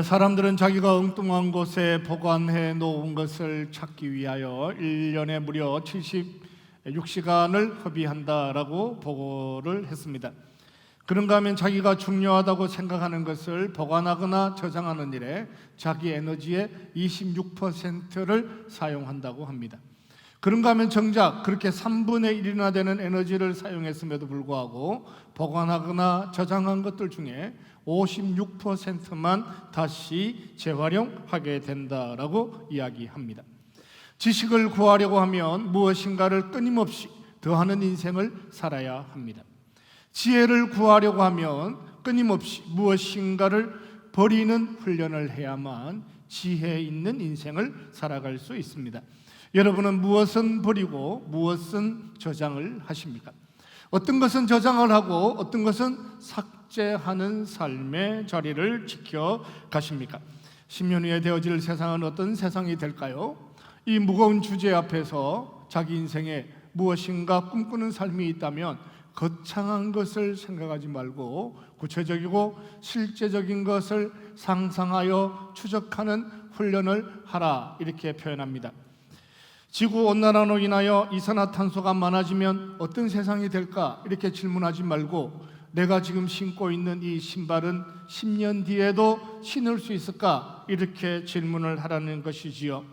사람들은 자기가 엉뚱한 곳에 보관해 놓은 것을 찾기 위하여 1년에 무려 76시간을 허비한다라고 보고를 했습니다. 그런가 하면 자기가 중요하다고 생각하는 것을 보관하거나 저장하는 일에 자기 에너지의 26%를 사용한다고 합니다. 그런가 하면 정작 그렇게 3분의 1이나 되는 에너지를 사용했음에도 불구하고 보관하거나 저장한 것들 중에 56%만 다시 재활용하게 된다라고 이야기합니다. 지식을 구하려고 하면 무엇인가를 끊임없이 더하는 인생을 살아야 합니다. 지혜를 구하려고 하면 끊임없이 무엇인가를 버리는 훈련을 해야만 지혜 있는 인생을 살아갈 수 있습니다. 여러분은 무엇은 버리고 무엇은 저장을 하십니까? 어떤 것은 저장을 하고 어떤 것은 삭제하는 삶의 자리를 지켜가십니까? 10년 후에 되어질 세상은 어떤 세상이 될까요? 이 무거운 주제 앞에서 자기 인생에 무엇인가 꿈꾸는 삶이 있다면 거창한 것을 생각하지 말고 구체적이고 실제적인 것을 상상하여 추적하는 훈련을 하라, 이렇게 표현합니다. 지구온난화로 인하여 이산화탄소가 많아지면 어떤 세상이 될까? 이렇게 질문하지 말고 내가 지금 신고 있는 이 신발은 10년 뒤에도 신을 수 있을까? 이렇게 질문을 하라는 것이지요.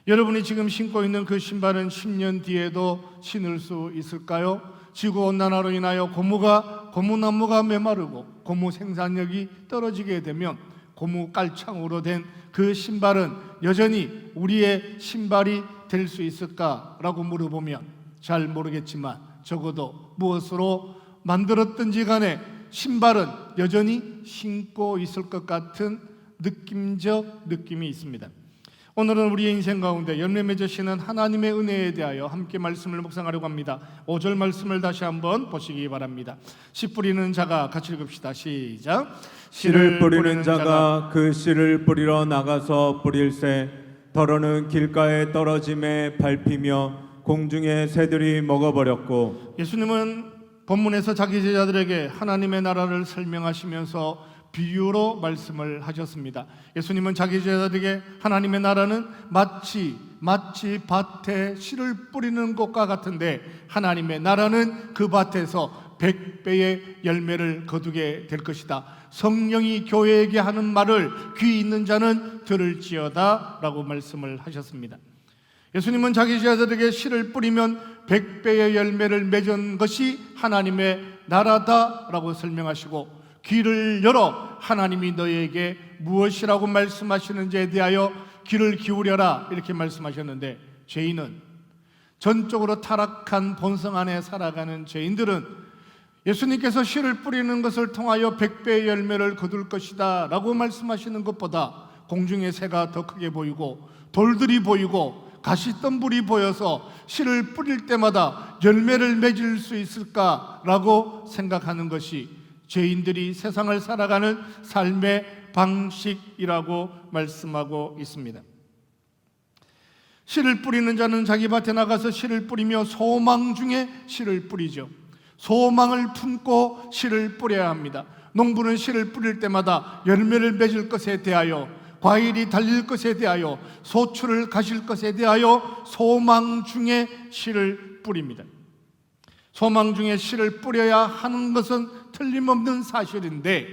여러분이 지금 신고 있는 그 신발은 10년 뒤에도 신을 수 있을까요? 지구온난화로 인하여 고무나무가 메마르고 고무 생산력이 떨어지게 되면 고무 깔창으로 된 그 신발은 여전히 우리의 신발이 될 수 있을까라고 물어보면 잘 모르겠지만 적어도 무엇으로 만들었든지 간에 신발은 여전히 신고 있을 것 같은 느낌적 느낌이 있습니다. 오늘은 우리의 인생 가운데 열매 맺으시는 하나님의 은혜에 대하여 함께 말씀을 묵상하려고 합니다. 5절 말씀을 다시 한번 보시기 바랍니다. 씨 뿌리는 자가, 같이 읽읍시다. 시작. 씨를 뿌리는 자가 그 씨를 뿌리러 나가서 뿌릴새 더러는 길가에 떨어짐에 밟히며 공중의 새들이 먹어버렸고. 예수님은 본문에서 자기 제자들에게 하나님의 나라를 설명하시면서 비유로 말씀을 하셨습니다. 예수님은 자기 제자들에게 하나님의 나라는 마치 밭에 씨를 뿌리는 것과 같은데 하나님의 나라는 그 밭에서 100배의 열매를 거두게 될 것이다. 성령이 교회에게 하는 말을 귀 있는 자는 들을지어다 라고 말씀을 하셨습니다. 예수님은 자기 제자들에게 씨를 뿌리면 100배의 열매를 맺은 것이 하나님의 나라다라고 설명하시고 귀를 열어 하나님이 너희에게 무엇이라고 말씀하시는지에 대하여 귀를 기울여라, 이렇게 말씀하셨는데 죄인은, 전적으로 타락한 본성 안에 살아가는 죄인들은 예수님께서 씨를 뿌리는 것을 통하여 100배의 열매를 거둘 것이다 라고 말씀하시는 것보다 공중의 새가 더 크게 보이고 돌들이 보이고 가시덤불이 보여서 씨를 뿌릴 때마다 열매를 맺을 수 있을까라고 생각하는 것이 죄인들이 세상을 살아가는 삶의 방식이라고 말씀하고 있습니다. 씨를 뿌리는 자는 자기 밭에 나가서 씨를 뿌리며 소망 중에 씨를 뿌리죠. 소망을 품고 씨를 뿌려야 합니다. 농부는 씨를 뿌릴 때마다 열매를 맺을 것에 대하여, 과일이 달릴 것에 대하여, 소출을 가실 것에 대하여 소망 중에 씨를 뿌립니다. 소망 중에 씨를 뿌려야 하는 것은 틀림없는 사실인데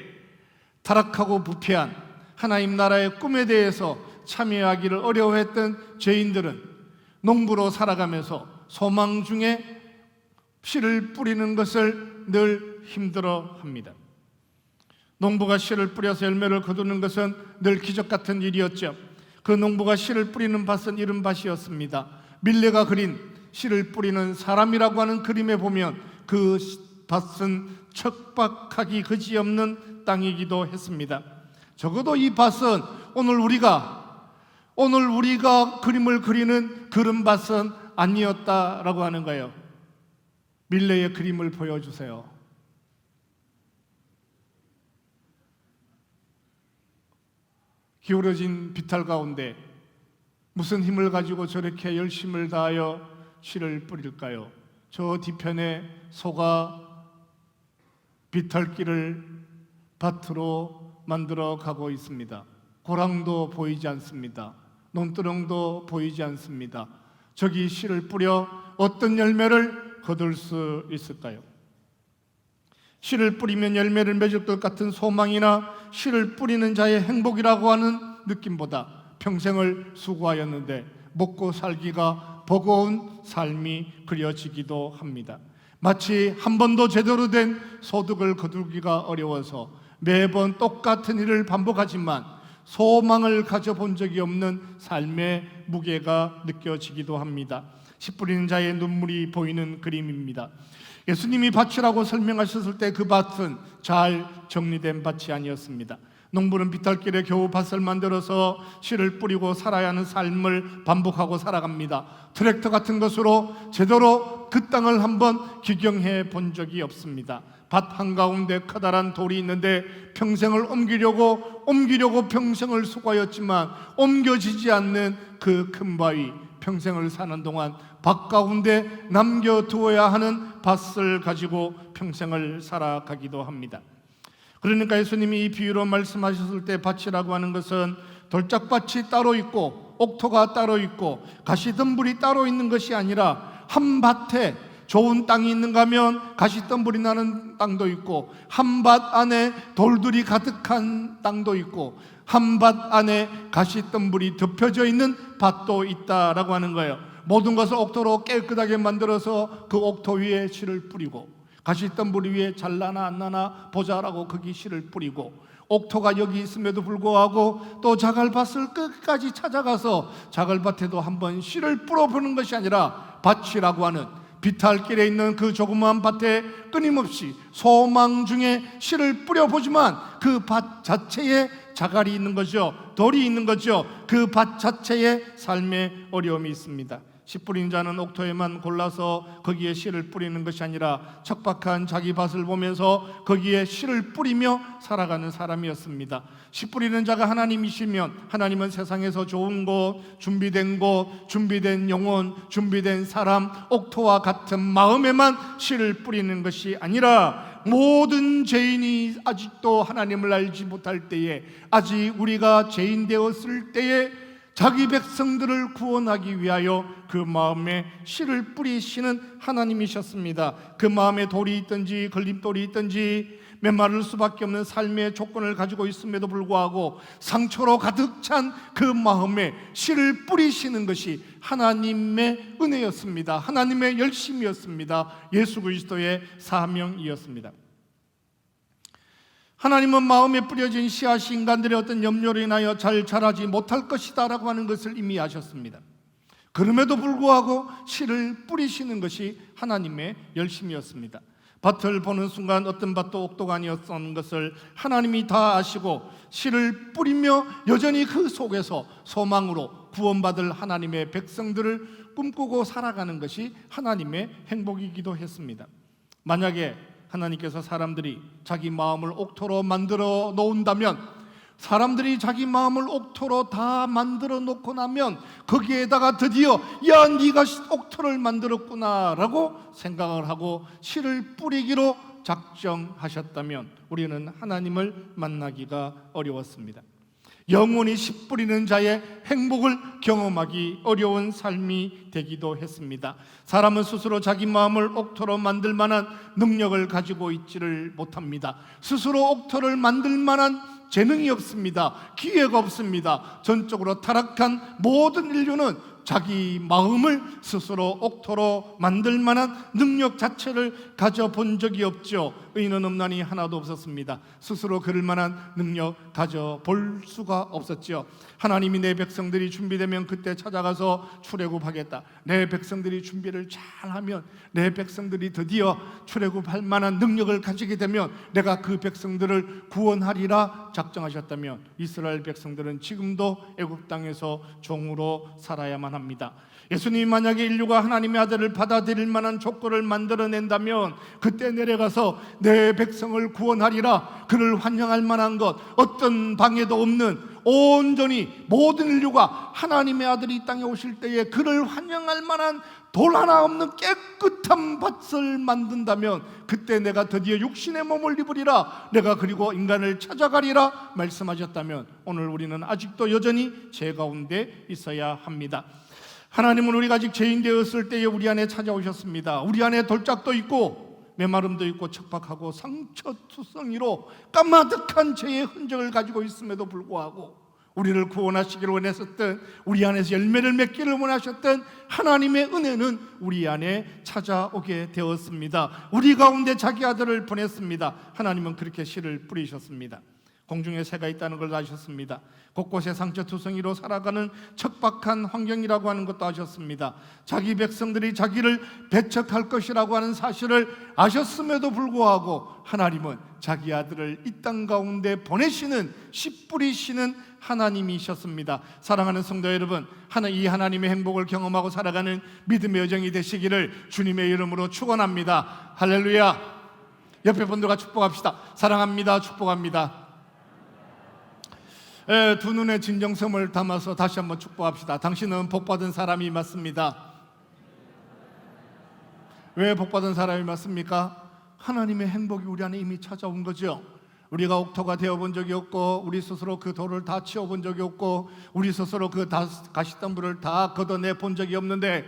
타락하고 부패한 하나님 나라의 꿈에 대해서 참여하기를 어려워했던 죄인들은 농부로 살아가면서 소망 중에 씨를 뿌리는 것을 늘 힘들어합니다. 농부가 씨를 뿌려서 열매를 거두는 것은 늘 기적 같은 일이었죠. 그 농부가 씨를 뿌리는 밭은 이른 밭이었습니다. 밀레가 그린 씨를 뿌리는 사람이라고 하는 그림에 보면 그 밭은 척박하기 그지없는 땅이기도 했습니다. 적어도 이 밭은 오늘 우리가 그림을 그리는 그런 밭은 아니었다라고 하는 거예요. 밀레의 그림을 보여주세요. 기울어진 비탈 가운데 무슨 힘을 가지고 저렇게 열심을 다하여 씨를 뿌릴까요? 저 뒤편에 소가 비탈길을 밭으로 만들어 가고 있습니다. 고랑도 보이지 않습니다. 논두렁도 보이지 않습니다. 저기 씨를 뿌려 어떤 열매를 거둘 수 있을까요? 씨를 뿌리면 열매를 맺을 것 같은 소망이나 씨를 뿌리는 자의 행복이라고 하는 느낌보다 평생을 수고하였는데 먹고 살기가 버거운 삶이 그려지기도 합니다. 마치 한 번도 제대로 된 소득을 거두기가 어려워서 매번 똑같은 일을 반복하지만 소망을 가져본 적이 없는 삶의 무게가 느껴지기도 합니다. 씨 뿌리는 자의 눈물이 보이는 그림입니다. 예수님이 밭이라고 설명하셨을 때 그 밭은 잘 정리된 밭이 아니었습니다. 농부는 비탈길에 겨우 밭을 만들어서 씨를 뿌리고 살아야 하는 삶을 반복하고 살아갑니다. 트랙터 같은 것으로 제대로 그 땅을 한번 기경해 본 적이 없습니다. 밭 한가운데 커다란 돌이 있는데 평생을 옮기려고 평생을 수고하였지만 옮겨지지 않는 그 큰 바위, 평생을 사는 동안 밭 가운데 남겨두어야 하는 밭을 가지고 평생을 살아가기도 합니다. 그러니까 예수님이 이 비유로 말씀하셨을 때 밭이라고 하는 것은 돌짝밭이 따로 있고 옥토가 따로 있고 가시덤불이 따로 있는 것이 아니라 한 밭에 좋은 땅이 있는가 하면 가시덤불이 나는 땅도 있고 한 밭 안에 돌들이 가득한 땅도 있고 한 밭 안에 가시덤불이 덮여져 있는 밭도 있다라고 하는 거예요. 모든 것을 옥토로 깨끗하게 만들어서 그 옥토 위에 씨를 뿌리고 가시덤불 위에 잘나나 안 나나 보자라고 거기 씨를 뿌리고 옥토가 여기 있음에도 불구하고 또 자갈밭을 끝까지 찾아가서 자갈밭에도 한번 씨를 뿌려보는 것이 아니라 밭이라고 하는 비탈길에 있는 그 조그마한 밭에 끊임없이 소망 중에 씨를 뿌려보지만 그 밭 자체에 자갈이 있는 거죠. 돌이 있는 거죠. 그 밭 자체에 삶의 어려움이 있습니다. 씨 뿌린 자는 옥토에만 골라서 거기에 씨를 뿌리는 것이 아니라 척박한 자기 밭을 보면서 거기에 씨를 뿌리며 살아가는 사람이었습니다. 씨 뿌리는 자가 하나님이시면 하나님은 세상에서 좋은 곳, 준비된 영혼, 준비된 사람, 옥토와 같은 마음에만 씨를 뿌리는 것이 아니라 모든 죄인이 아직도 하나님을 알지 못할 때에, 아직 우리가 죄인 되었을 때에 자기 백성들을 구원하기 위하여 그 마음에 씨를 뿌리시는 하나님이셨습니다. 그 마음에 돌이 있든지 걸림돌이 있든지 메마를 수밖에 없는 삶의 조건을 가지고 있음에도 불구하고 상처로 가득 찬 그 마음에 씨를 뿌리시는 것이 하나님의 은혜였습니다. 하나님의 열심이었습니다. 예수 그리스도의 사명이었습니다. 하나님은 마음에 뿌려진 씨앗이 인간들의 어떤 염려로 인하여 잘 자라지 못할 것이다 라고 하는 것을 이미 아셨습니다. 그럼에도 불구하고 씨를 뿌리시는 것이 하나님의 열심이었습니다. 밭을 보는 순간 어떤 밭도 옥토가 아니었던 것을 하나님이 다 아시고 씨를 뿌리며 여전히 그 속에서 소망으로 구원받을 하나님의 백성들을 꿈꾸고 살아가는 것이 하나님의 행복이기도 했습니다. 만약에 하나님께서 사람들이 자기 마음을 옥토로 만들어 놓은다면, 사람들이 자기 마음을 옥토로 다 만들어 놓고 나면 거기에다가 드디어 야 네가 옥토를 만들었구나 라고 생각을 하고 씨를 뿌리기로 작정하셨다면 우리는 하나님을 만나기가 어려웠습니다. 영원히 씨 뿌리는 자의 행복을 경험하기 어려운 삶이 되기도 했습니다. 사람은 스스로 자기 마음을 옥토로 만들 만한 능력을 가지고 있지를 못합니다. 스스로 옥토를 만들 만한 재능이 없습니다. 기회가 없습니다. 전적으로 타락한 모든 인류는 자기 마음을 스스로 옥토로 만들 만한 능력 자체를 가져본 적이 없죠. 의인은 없나니 하나도 없었습니다. 스스로 그럴 만한 능력 가져볼 수가 없었죠. 하나님이 내 백성들이 준비되면 그때 찾아가서 출애굽하겠다. 내 백성들이 준비를 잘하면, 내 백성들이 드디어 출애굽할 만한 능력을 가지게 되면 내가 그 백성들을 구원하리라 작정하셨다면 이스라엘 백성들은 지금도 애굽 땅에서 종으로 살아야만 합니다. 예수님이 만약에 인류가 하나님의 아들을 받아들일 만한 조건을 만들어낸다면 그때 내려가서 내 백성을 구원하리라, 그를 환영할 만한 것, 어떤 방해도 없는 온전히 모든 인류가 하나님의 아들이 이 땅에 오실 때에 그를 환영할 만한 돌 하나 없는 깨끗한 밭을 만든다면 그때 내가 드디어 육신의 몸을 입으리라, 내가 그리고 인간을 찾아가리라 말씀하셨다면 오늘 우리는 아직도 여전히 죄 가운데 있어야 합니다. 하나님은 우리가 아직 죄인 되었을 때에 우리 안에 찾아오셨습니다. 우리 안에 돌짝도 있고 메마름도 있고 척박하고 상처투성이로 까마득한 죄의 흔적을 가지고 있음에도 불구하고 우리를 구원하시기를 원하셨던, 우리 안에서 열매를 맺기를 원하셨던 하나님의 은혜는 우리 안에 찾아오게 되었습니다. 우리 가운데 자기 아들을 보냈습니다. 하나님은 그렇게 씨를 뿌리셨습니다. 공중에 새가 있다는 걸 아셨습니다. 곳곳에 상처투성이로 살아가는 척박한 환경이라고 하는 것도 아셨습니다. 자기 백성들이 자기를 배척할 것이라고 하는 사실을 아셨음에도 불구하고 하나님은 자기 아들을 이 땅 가운데 보내시는, 씨 뿌리시는 하나님이셨습니다. 사랑하는 성도 여러분, 이 하나님의 행복을 경험하고 살아가는 믿음의 여정이 되시기를 주님의 이름으로 축원합니다. 할렐루야. 옆에 분들과 축복합시다. 사랑합니다. 축복합니다. 두 눈에 진정성을 담아서 다시 한번 축복합시다. 당신은 복받은 사람이 맞습니다. 왜 복받은 사람이 맞습니까? 하나님의 행복이 우리 안에 이미 찾아온 거죠. 우리가 옥토가 되어본 적이 없고, 우리 스스로 그 돌을 다 치워본 적이 없고, 우리 스스로 그 가시덤불을 다 걷어내 본 적이 없는데,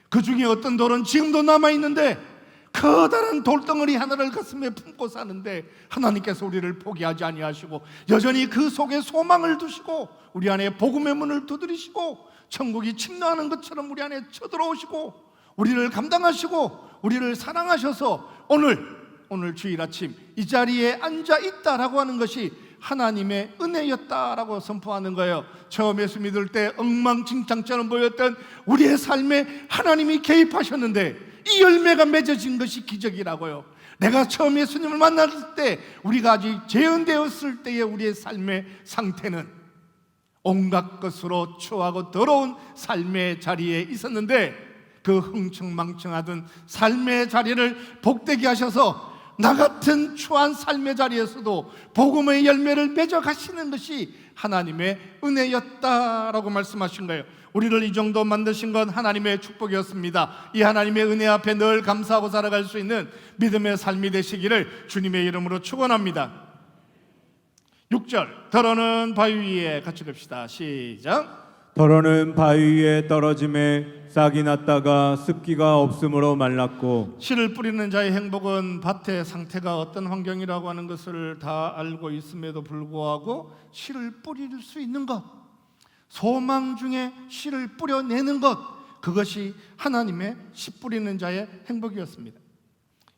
그 중에 어떤 돌은 지금도 남아있는데 커다란 돌덩어리 하나를 가슴에 품고 사는데 하나님께서 우리를 포기하지 아니하시고 여전히 그 속에 소망을 두시고 우리 안에 복음의 문을 두드리시고 천국이 침노하는 것처럼 우리 안에 쳐들어오시고 우리를 감당하시고 우리를 사랑하셔서 오늘 주일 아침 이 자리에 앉아 있다라고 하는 것이 하나님의 은혜였다라고 선포하는 거예요. 처음 예수 믿을 때 엉망진창처럼 보였던 우리의 삶에 하나님이 개입하셨는데 이 열매가 맺어진 것이 기적이라고요. 내가 처음 예수님을 만났을 때, 우리가 아직 재현되었을 때의 우리의 삶의 상태는 온갖 것으로 추하고 더러운 삶의 자리에 있었는데 그 흥청망청하던 삶의 자리를 복되게 하셔서 나 같은 추한 삶의 자리에서도 복음의 열매를 맺어 가시는 것이 하나님의 은혜였다라고 말씀하신 거예요. 우리를 이 정도 만드신 건 하나님의 축복이었습니다. 이 하나님의 은혜 앞에 늘 감사하고 살아갈 수 있는 믿음의 삶이 되시기를 주님의 이름으로 축원합니다. 6절, 더러는 바위 위에 같이 봅시다. 시작. 더러는 바위 위에 떨어짐에 싹이 났다가 습기가 없으므로 말랐고. 씨를 뿌리는 자의 행복은 밭의 상태가 어떤 환경이라고 하는 것을 다 알고 있음에도 불구하고 씨를 뿌릴 수 있는 것, 소망 중에 씨를 뿌려내는 것, 그것이 하나님의 씨 뿌리는 자의 행복이었습니다.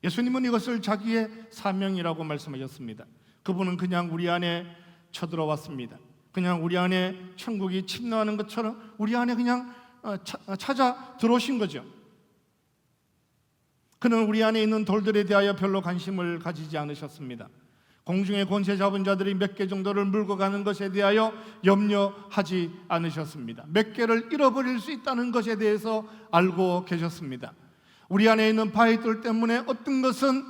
예수님은 이것을 자기의 사명이라고 말씀하셨습니다. 그분은 그냥 우리 안에 쳐들어왔습니다. 그냥 우리 안에 천국이 침노하는 것처럼 우리 안에 그냥 찾아 들어오신 거죠. 그는 우리 안에 있는 돌들에 대하여 별로 관심을 가지지 않으셨습니다. 공중의 권세 잡은 자들이 몇 개 정도를 물고 가는 것에 대하여 염려하지 않으셨습니다. 몇 개를 잃어버릴 수 있다는 것에 대해서 알고 계셨습니다. 우리 안에 있는 바위들 때문에 어떤 것은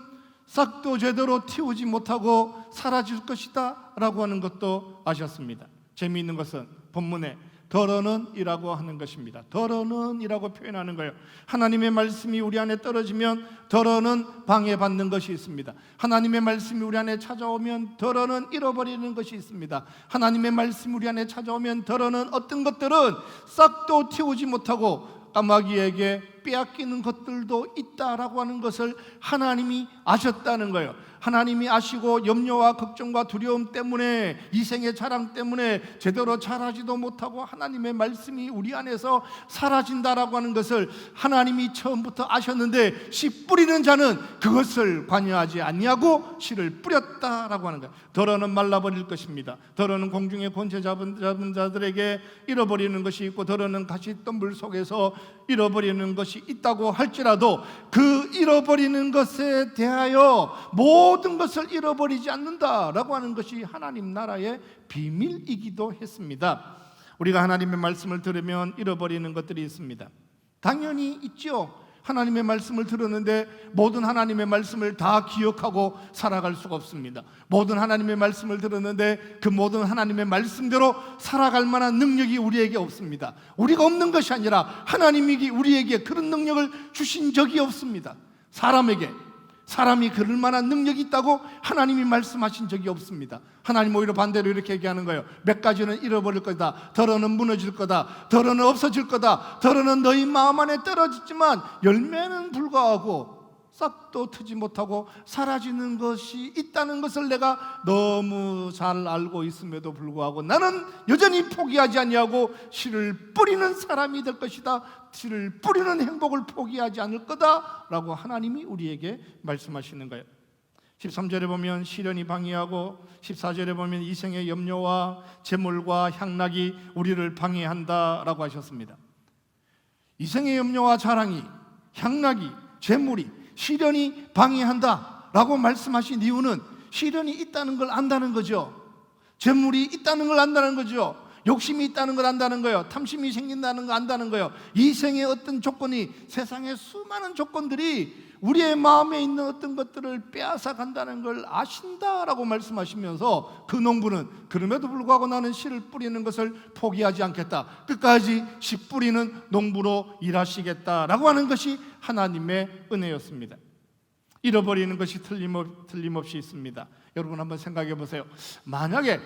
싹도 제대로 틔우지 못하고 사라질 것이다 라고 하는 것도 아셨습니다. 재미있는 것은 본문에 더러는 이라고 하는 것입니다. 더러는 이라고 표현하는 거예요. 하나님의 말씀이 우리 안에 떨어지면 더러는 방해받는 것이 있습니다. 하나님의 말씀이 우리 안에 찾아오면 더러는 잃어버리는 것이 있습니다. 하나님의 말씀이 우리 안에 찾아오면 더러는 어떤 것들은 싹도 틔우지 못하고 까마귀에게 빼앗기는 것들도 있다라고 하는 것을 하나님이 아셨다는 거예요. 하나님이 아시고 염려와 걱정과 두려움 때문에, 이생의 자랑 때문에 제대로 자라지도 못하고 하나님의 말씀이 우리 안에서 사라진다라고 하는 것을 하나님이 처음부터 아셨는데 씨 뿌리는 자는 그것을 관여하지 아니하고 씨를 뿌렸다라고 하는 거예요. 더러는 말라버릴 것입니다. 더러는 공중의 권세 잡은 자들에게 잃어버리는 것이 있고, 더러는 가시덤불 속에서 잃어버리는 것이 있다고 할지라도 그 잃어버리는 것에 대하여 모든 것을 잃어버리지 않는다라고 하는 것이 하나님 나라의 비밀이기도 했습니다. 우리가 하나님의 말씀을 들으면 잃어버리는 것들이 있습니다. 당연히 있죠. 하나님의 말씀을 들었는데 모든 하나님의 말씀을 다 기억하고 살아갈 수가 없습니다. 모든 하나님의 말씀을 들었는데 그 모든 하나님의 말씀대로 살아갈 만한 능력이 우리에게 없습니다. 우리가 없는 것이 아니라 하나님이 우리에게 그런 능력을 주신 적이 없습니다. 사람이 그럴 만한 능력이 있다고 하나님이 말씀하신 적이 없습니다. 하나님 오히려 반대로 이렇게 얘기하는 거예요. 몇 가지는 잃어버릴 거다. 더러는 무너질 거다. 더러는 없어질 거다. 더러는 너희 마음 안에 떨어지지만 열매는 불과하고 싹도 트지 못하고 사라지는 것이 있다는 것을 내가 너무 잘 알고 있음에도 불구하고 나는 여전히 포기하지 아니하고 씨를 뿌리는 사람이 될 것이다. 씨를 뿌리는 행복을 포기하지 않을 거다라고 하나님이 우리에게 말씀하시는 거예요. 13절에 보면 시련이 방해하고 14절에 보면 이생의 염려와 재물과 향락이 우리를 방해한다라고 하셨습니다. 이생의 염려와 자랑이, 향락이, 재물이, 시련이 방해한다라고 말씀하신 이유는 시련이 있다는 걸 안다는 거죠. 재물이 있다는 걸 안다는 거죠. 욕심이 있다는 걸 안다는 거예요. 탐심이 생긴다는 걸 안다는 거예요. 이 생의 어떤 조건이, 세상의 수많은 조건들이 우리의 마음에 있는 어떤 것들을 빼앗아 간다는 걸 아신다라고 말씀하시면서 그 농부는 그럼에도 불구하고 나는 씨를 뿌리는 것을 포기하지 않겠다. 끝까지 씨 뿌리는 농부로 일하시겠다라고 하는 것이 하나님의 은혜였습니다. 잃어버리는 것이 틀림없이 있습니다. 여러분 한번 생각해 보세요. 만약에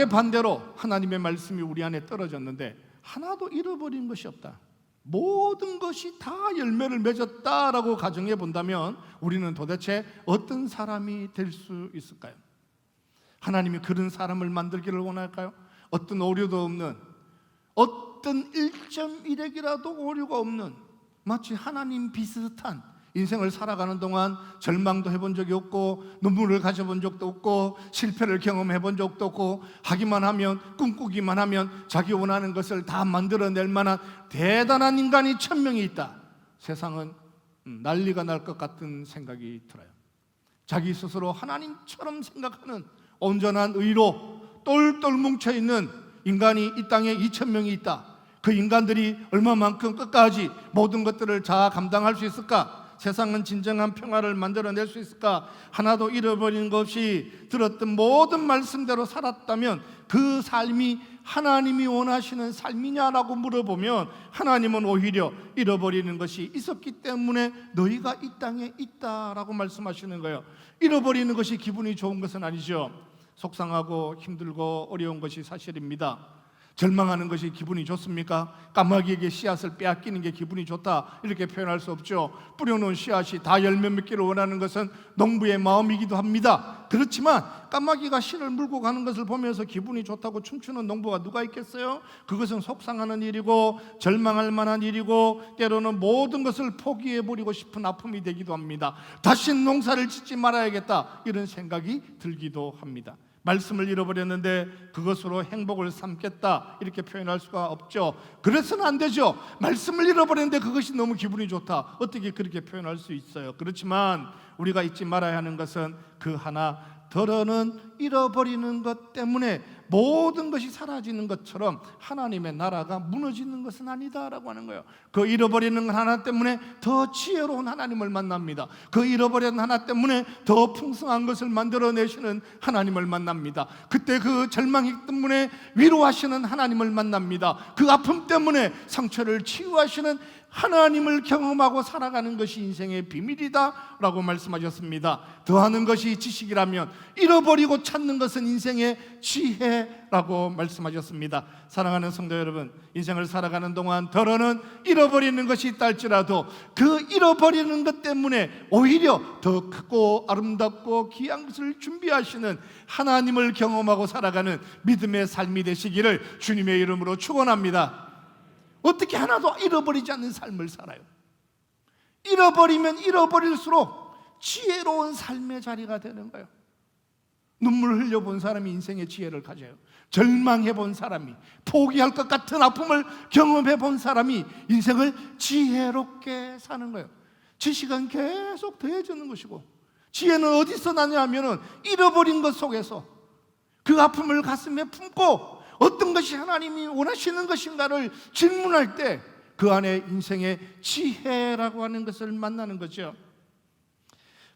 반대로 하나님의 말씀이 우리 안에 떨어졌는데 하나도 잃어버린 것이 없다, 모든 것이 다 열매를 맺었다라고 가정해 본다면 우리는 도대체 어떤 사람이 될 수 있을까요? 하나님이 그런 사람을 만들기를 원할까요? 어떤 오류도 없는, 어떤 1.1핵이라도 오류가 없는, 마치 하나님 비슷한 인생을 살아가는 동안 절망도 해본 적이 없고 눈물을 가져본 적도 없고 실패를 경험해 본 적도 없고 하기만 하면, 꿈꾸기만 하면 자기 원하는 것을 다 만들어낼 만한 대단한 인간이 1000명이 있다. 세상은 난리가 날 것 같은 생각이 들어요. 자기 스스로 하나님처럼 생각하는 온전한 의로 똘똘 뭉쳐있는 인간이 이 땅에 2000명이 있다. 그 인간들이 얼마만큼 끝까지 모든 것들을 다 감당할 수 있을까? 세상은 진정한 평화를 만들어낼 수 있을까? 하나도 잃어버린 것 없이 들었던 모든 말씀대로 살았다면 그 삶이 하나님이 원하시는 삶이냐라고 물어보면 하나님은 오히려 잃어버리는 것이 있었기 때문에 너희가 이 땅에 있다라고 말씀하시는 거예요. 잃어버리는 것이 기분이 좋은 것은 아니죠. 속상하고 힘들고 어려운 것이 사실입니다. 절망하는 것이 기분이 좋습니까? 까마귀에게 씨앗을 빼앗기는 게 기분이 좋다 이렇게 표현할 수 없죠. 뿌려놓은 씨앗이 다 열매 맺기를 원하는 것은 농부의 마음이기도 합니다. 그렇지만 까마귀가 씨를 물고 가는 것을 보면서 기분이 좋다고 춤추는 농부가 누가 있겠어요? 그것은 속상하는 일이고 절망할 만한 일이고 때로는 모든 것을 포기해버리고 싶은 아픔이 되기도 합니다. 다시는 농사를 짓지 말아야겠다 이런 생각이 들기도 합니다. 말씀을 잃어버렸는데 그것으로 행복을 삼겠다 이렇게 표현할 수가 없죠. 그래서는 안 되죠. 말씀을 잃어버렸는데 그것이 너무 기분이 좋다, 어떻게 그렇게 표현할 수 있어요? 그렇지만 우리가 잊지 말아야 하는 것은 그 하나, 더러는 잃어버리는 것 때문에 모든 것이 사라지는 것처럼 하나님의 나라가 무너지는 것은 아니다라고 하는 거예요. 그 잃어버리는 하나 때문에 더 지혜로운 하나님을 만납니다. 그 잃어버린 하나 때문에 더 풍성한 것을 만들어내시는 하나님을 만납니다. 그때 그 절망 때문에 위로하시는 하나님을 만납니다. 그 아픔 때문에 상처를 치유하시는 하나님을 경험하고 살아가는 것이 인생의 비밀이다 라고 말씀하셨습니다. 더하는 것이 지식이라면 잃어버리고 찾는 것은 인생의 지혜라고 말씀하셨습니다. 사랑하는 성도 여러분, 인생을 살아가는 동안 더러는 잃어버리는 것이 있다 할지라도 그 잃어버리는 것 때문에 오히려 더 크고 아름답고 귀한 것을 준비하시는 하나님을 경험하고 살아가는 믿음의 삶이 되시기를 주님의 이름으로 축원합니다. 어떻게 하나도 잃어버리지 않는 삶을 살아요? 잃어버리면 잃어버릴수록 지혜로운 삶의 자리가 되는 거예요. 눈물 흘려본 사람이 인생의 지혜를 가져요. 절망해본 사람이, 포기할 것 같은 아픔을 경험해본 사람이 인생을 지혜롭게 사는 거예요. 지식은 계속 더해지는 것이고, 지혜는 어디서 나냐 하면은 잃어버린 것 속에서 그 아픔을 가슴에 품고 어떤 것이 하나님이 원하시는 것인가를 질문할 때 그 안에 인생의 지혜라고 하는 것을 만나는 거죠.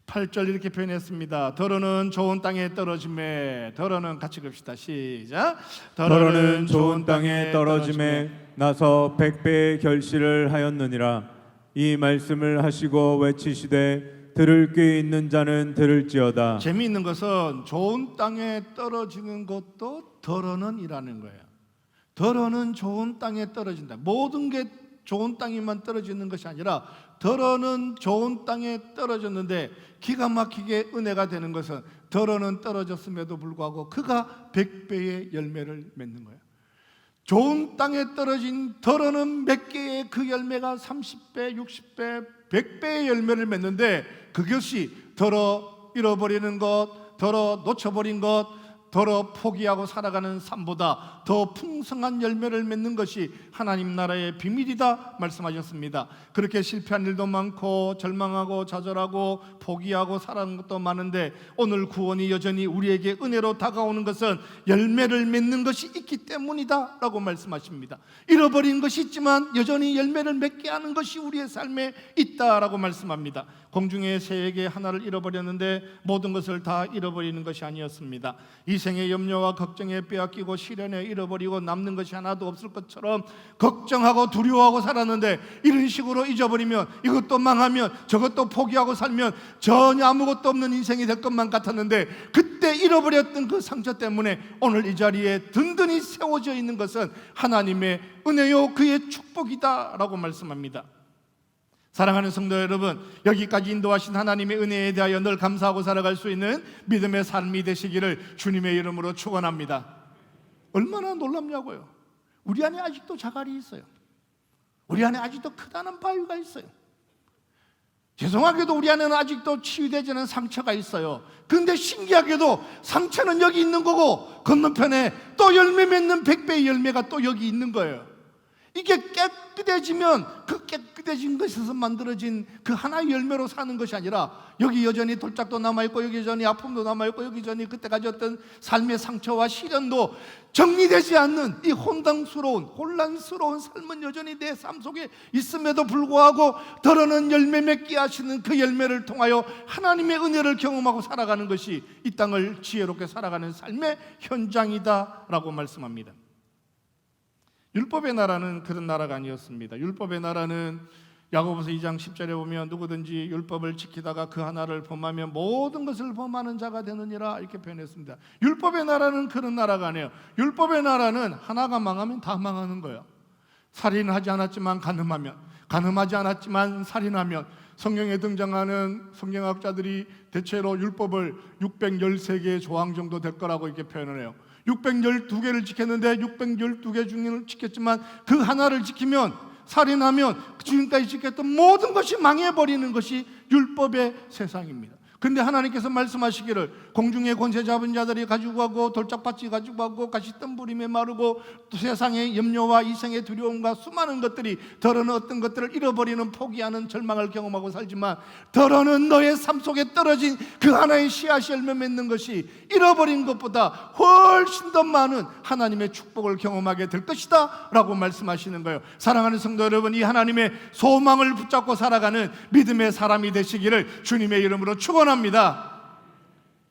8절 이렇게 표현했습니다. 더러는 좋은 땅에 떨어짐에, 더러는 같이 읍시다. 시작. 더러는 좋은 땅에 떨어짐에 나서 100배의 결실을 하였느니라. 이 말씀을 하시고 외치시되 들을 귀 있는 자는 들을지어다. 재미있는 것은 좋은 땅에 떨어지는 것도 더러는이라는 거예요. 더러는 좋은 땅에 떨어진다. 모든 게 좋은 땅에만 떨어지는 것이 아니라 더러는 좋은 땅에 떨어졌는데 기가 막히게 은혜가 되는 것은 더러는 떨어졌음에도 불구하고 그가 100배의 열매를 맺는 거예요. 좋은 땅에 떨어진 더러는 몇 개의 그 열매가 30배, 60배, 100배의 열매를 맺는데 그것이 더러 잃어버리는 것, 더러 놓쳐버린 것, 더러 포기하고 살아가는 삶보다 더 풍성한 열매를 맺는 것이 하나님 나라의 비밀이다 말씀하셨습니다. 그렇게 실패한 일도 많고 절망하고 좌절하고 포기하고 살아가는 것도 많은데 오늘 구원이 여전히 우리에게 은혜로 다가오는 것은 열매를 맺는 것이 있기 때문이다 라고 말씀하십니다. 잃어버린 것이 있지만 여전히 열매를 맺게 하는 것이 우리의 삶에 있다라고 말씀합니다. 공중의 새에게 하나를 잃어버렸는데 모든 것을 다 잃어버리는 것이 아니었습니다. 이 생의 염려와 걱정에 빼앗기고 시련에 잃어버리고 남는 것이 하나도 없을 것처럼 걱정하고 두려워하고 살았는데 이런 식으로 잊어버리면 이것도 망하면 저것도 포기하고 살면 전혀 아무것도 없는 인생이 될 것만 같았는데 그때 잃어버렸던 그 상처 때문에 오늘 이 자리에 든든히 세워져 있는 것은 하나님의 은혜요 그의 축복이다 라고 말씀합니다. 사랑하는 성도 여러분, 여기까지 인도하신 하나님의 은혜에 대하여 늘 감사하고 살아갈 수 있는 믿음의 삶이 되시기를 주님의 이름으로 축원합니다. 얼마나 놀랍냐고요. 우리 안에 아직도 자갈이 있어요. 우리 안에 아직도 크다는 바위가 있어요. 죄송하게도 우리 안에는 아직도 치유되지 않은 상처가 있어요. 그런데 신기하게도 상처는 여기 있는 거고 건너편에 또 열매 맺는 100배의 열매가 또 여기 있는 거예요. 이게 깨끗해지면 그 깨끗해진 것에서 만들어진 그 하나의 열매로 사는 것이 아니라 여기 여전히 돌짝도 남아있고 여기 여전히 아픔도 남아있고 여기 여전히 그때 가졌던 삶의 상처와 시련도 정리되지 않는 이 혼란스러운 삶은 여전히 내 삶 속에 있음에도 불구하고 더러는 열매 맺게 하시는 그 열매를 통하여 하나님의 은혜를 경험하고 살아가는 것이 이 땅을 지혜롭게 살아가는 삶의 현장이다 라고 말씀합니다. 율법의 나라는 그런 나라가 아니었습니다. 율법의 나라는 야고보서 2장 10절에 보면 누구든지 율법을 지키다가 그 하나를 범하면 모든 것을 범하는 자가 되느니라 이렇게 표현했습니다. 율법의 나라는 그런 나라가 아니에요. 율법의 나라는 하나가 망하면 다 망하는 거예요. 살인하지 않았지만 간음하지 않았지만 살인하면 성경에 등장하는 성경학자들이 대체로 율법을 613개의 조항 정도 될 거라고 이렇게 표현을 해요. 612개를 지켰는데 612개 중에는 지켰지만 그 하나를 지키면 살인하면 지금까지 지켰던 모든 것이 망해버리는 것이 율법의 세상입니다. 그런데 하나님께서 말씀하시기를 공중의 권세 잡은 자들이 가지고 가고 돌짝밭이 가지고 가고 가시덤불임에 마르고 또 세상의 염려와 이생의 두려움과 수많은 것들이 더러는 어떤 것들을 잃어버리는 포기하는 절망을 경험하고 살지만 더러는 너의 삶 속에 떨어진 그 하나의 씨앗이 열매 맺는 것이 잃어버린 것보다 훨씬 더 많은 하나님의 축복을 경험하게 될 것이다 라고 말씀하시는 거예요. 사랑하는 성도 여러분, 이 하나님의 소망을 붙잡고 살아가는 믿음의 사람이 되시기를 주님의 이름으로 축원합니다.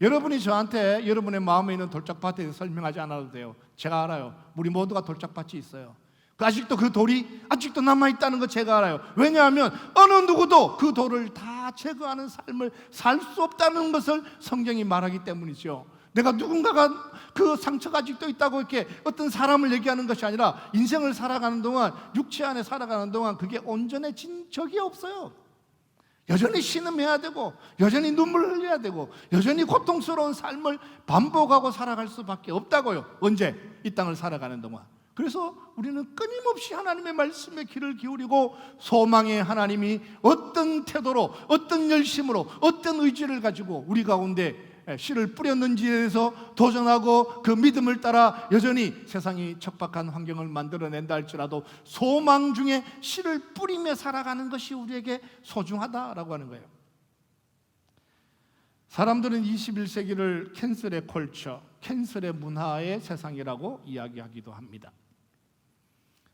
여러분이 저한테 여러분의 마음에 있는 돌짝밭에 대해서 설명하지 않아도 돼요. 제가 알아요. 우리 모두가 돌짝밭이 있어요. 아직도 그 돌이 아직도 남아있다는 거 제가 알아요. 왜냐하면 어느 누구도 그 돌을 다 제거하는 삶을 살 수 없다는 것을 성경이 말하기 때문이죠. 내가 누군가가 그 상처가 아직도 있다고 이렇게 어떤 사람을 얘기하는 것이 아니라 인생을 살아가는 동안, 육체 안에 살아가는 동안 그게 온전해진 적이 없어요. 여전히 신음해야 되고 여전히 눈물을 흘려야 되고 여전히 고통스러운 삶을 반복하고 살아갈 수밖에 없다고요. 언제? 이 땅을 살아가는 동안. 그래서 우리는 끊임없이 하나님의 말씀에 귀를 기울이고 소망의 하나님이 어떤 태도로 어떤 열심으로 어떤 의지를 가지고 우리 가운데 씨를 뿌렸는지에 대해서 도전하고 그 믿음을 따라 여전히 세상이 척박한 환경을 만들어낸다 할지라도 소망 중에 씨를 뿌리며 살아가는 것이 우리에게 소중하다라고 하는 거예요. 사람들은 21세기를 캔슬의 컬처, 캔슬의 문화의 세상이라고 이야기하기도 합니다.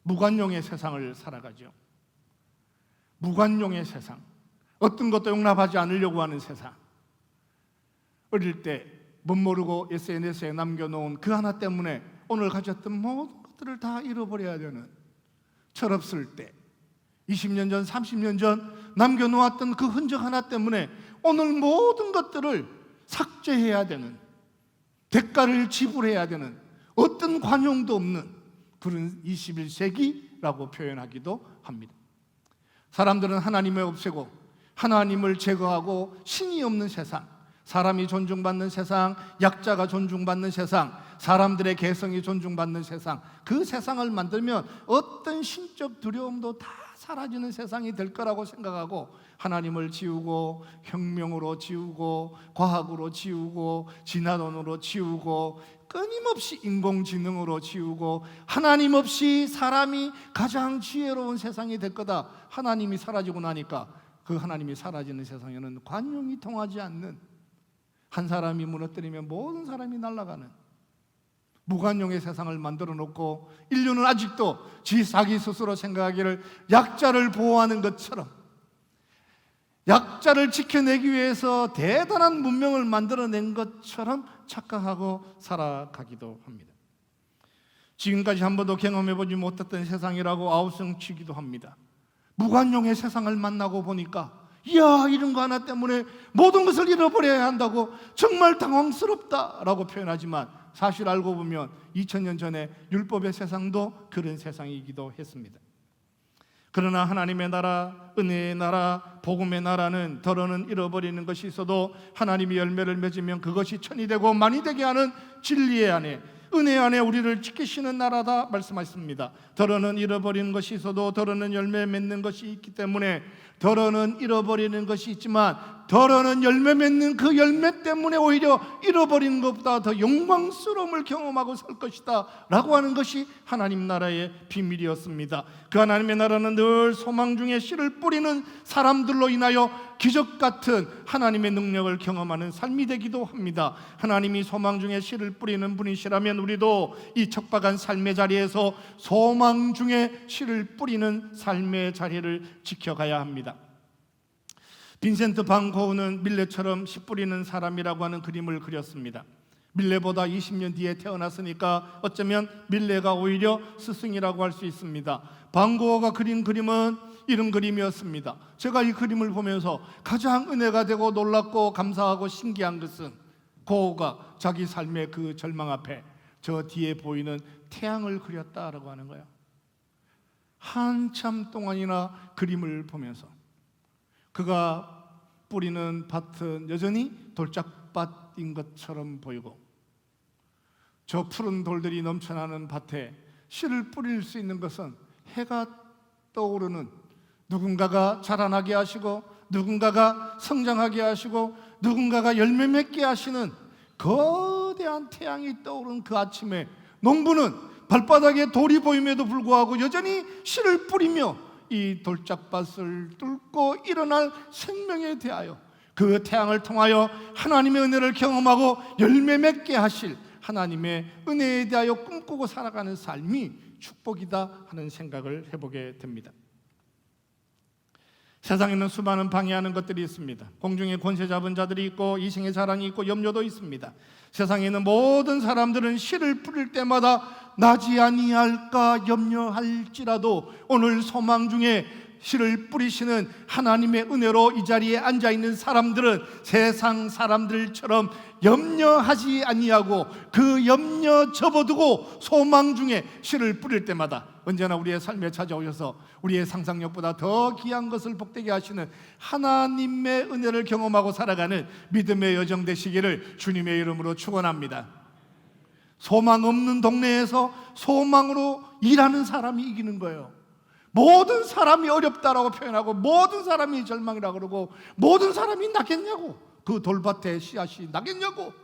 무관용의 세상을 살아가죠. 무관용의 세상, 어떤 것도 용납하지 않으려고 하는 세상, 어릴 때 못 모르고 SNS에 남겨놓은 그 하나 때문에 오늘 가졌던 모든 것들을 다 잃어버려야 되는, 철없을 때 20년 전 30년 전 남겨놓았던 그 흔적 하나 때문에 오늘 모든 것들을 삭제해야 되는, 대가를 지불해야 되는, 어떤 관용도 없는 그런 21세기라고 표현하기도 합니다. 사람들은 하나님을 없애고 하나님을 제거하고 신이 없는 세상, 사람이 존중받는 세상, 약자가 존중받는 세상, 사람들의 개성이 존중받는 세상, 그 세상을 만들면 어떤 신적 두려움도 다 사라지는 세상이 될 거라고 생각하고 하나님을 지우고 혁명으로 지우고 과학으로 지우고 진화론으로 지우고 끊임없이 인공지능으로 지우고 하나님 없이 사람이 가장 지혜로운 세상이 될 거다. 하나님이 사라지고 나니까 그 하나님이 사라지는 세상에는 관용이 통하지 않는, 한 사람이 무너뜨리면 모든 사람이 날아가는 무관용의 세상을 만들어 놓고 인류는 아직도 자기 스스로 생각하기를 약자를 보호하는 것처럼, 약자를 지켜내기 위해서 대단한 문명을 만들어낸 것처럼 착각하고 살아가기도 합니다. 지금까지 한 번도 경험해보지 못했던 세상이라고 아우성치기도 합니다. 무관용의 세상을 만나고 보니까 이야, 이런 거 하나 때문에 모든 것을 잃어버려야 한다고 정말 당황스럽다라고 표현하지만 사실 알고 보면 2000년 전에 율법의 세상도 그런 세상이기도 했습니다. 그러나 하나님의 나라, 은혜의 나라, 복음의 나라는 더러는 잃어버리는 것이 있어도 하나님이 열매를 맺으면 그것이 천이 되고 만이 되게 하는 진리의 안에, 은혜 안에 우리를 지키시는 나라다 말씀하셨습니다. 더러는 잃어버리는 것이 있어도 더러는 열매 맺는 것이 있기 때문에, 더러는 잃어버리는 것이 있지만 더러는 열매 맺는 그 열매 때문에 오히려 잃어버리는 것보다 더 영광스러움을 경험하고 살 것이다 라고 하는 것이 하나님 나라의 비밀이었습니다. 그 하나님의 나라는 늘 소망 중에 씨를 뿌리는 사람들로 인하여 기적 같은 하나님의 능력을 경험하는 삶이 되기도 합니다. 하나님이 소망 중에 씨를 뿌리는 분이시라면 우리도 이 척박한 삶의 자리에서 소망 중에 씨를 뿌리는 삶의 자리를 지켜가야 합니다. 빈센트 반 고흐는 밀레처럼 씨 뿌리는 사람이라고 하는 그림을 그렸습니다. 밀레보다 20년 뒤에 태어났으니까 어쩌면 밀레가 오히려 스승이라고 할 수 있습니다. 반 고흐가 그린 그림은 이런 그림이었습니다. 제가 이 그림을 보면서 가장 은혜가 되고 놀랍고 감사하고 신기한 것은 고흐가 자기 삶의 그 절망 앞에 저 뒤에 보이는 태양을 그렸다라고 하는 거예요. 한참 동안이나 그림을 보면서 그가 뿌리는 밭은 여전히 돌짝밭인 것처럼 보이고 저 푸른 돌들이 넘쳐나는 밭에 씨를 뿌릴 수 있는 것은 해가 떠오르는, 누군가가 자라나게 하시고 누군가가 성장하게 하시고 누군가가 열매 맺게 하시는 거대한 태양이 떠오른 그 아침에 농부는 발바닥에 돌이 보임에도 불구하고 여전히 씨를 뿌리며 이 돌짝밭을 뚫고 일어날 생명에 대하여 그 태양을 통하여 하나님의 은혜를 경험하고 열매 맺게 하실 하나님의 은혜에 대하여 꿈꾸고 살아가는 삶이 축복이다 하는 생각을 해보게 됩니다. 세상에는 수많은 방해하는 것들이 있습니다. 공중에 권세 잡은 자들이 있고 이생의 자랑이 있고 염려도 있습니다. 세상에는 모든 사람들은 씨를 뿌릴 때마다 나지 아니할까 염려할지라도 오늘 소망 중에 씨를 뿌리시는 하나님의 은혜로 이 자리에 앉아있는 사람들은 세상 사람들처럼 염려하지 아니하고 그 염려 접어두고 소망 중에 씨를 뿌릴 때마다 언제나 우리의 삶에 찾아오셔서 우리의 상상력보다 더 귀한 것을 복되게 하시는 하나님의 은혜를 경험하고 살아가는 믿음의 여정 되시기를 주님의 이름으로 축원합니다. 소망 없는 동네에서 소망으로 일하는 사람이 이기는 거예요. 모든 사람이 어렵다라고 표현하고 모든 사람이 절망이라고 그러고 모든 사람이 나겠냐고, 그 돌밭에 씨앗이 나겠냐고,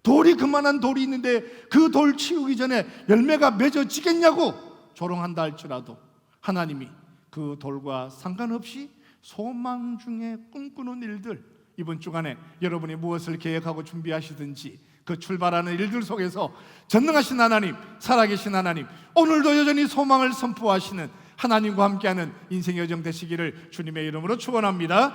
돌이 그만한 돌이 있는데 그 돌 치우기 전에 열매가 맺어지겠냐고 조롱한다 할지라도 하나님이 그 돌과 상관없이 소망 중에 꿈꾸는 일들, 이번 주간에 여러분이 무엇을 계획하고 준비하시든지 그 출발하는 일들 속에서 전능하신 하나님, 살아계신 하나님, 오늘도 여전히 소망을 선포하시는 하나님과 함께하는 인생 여정 되시기를 주님의 이름으로 축원합니다.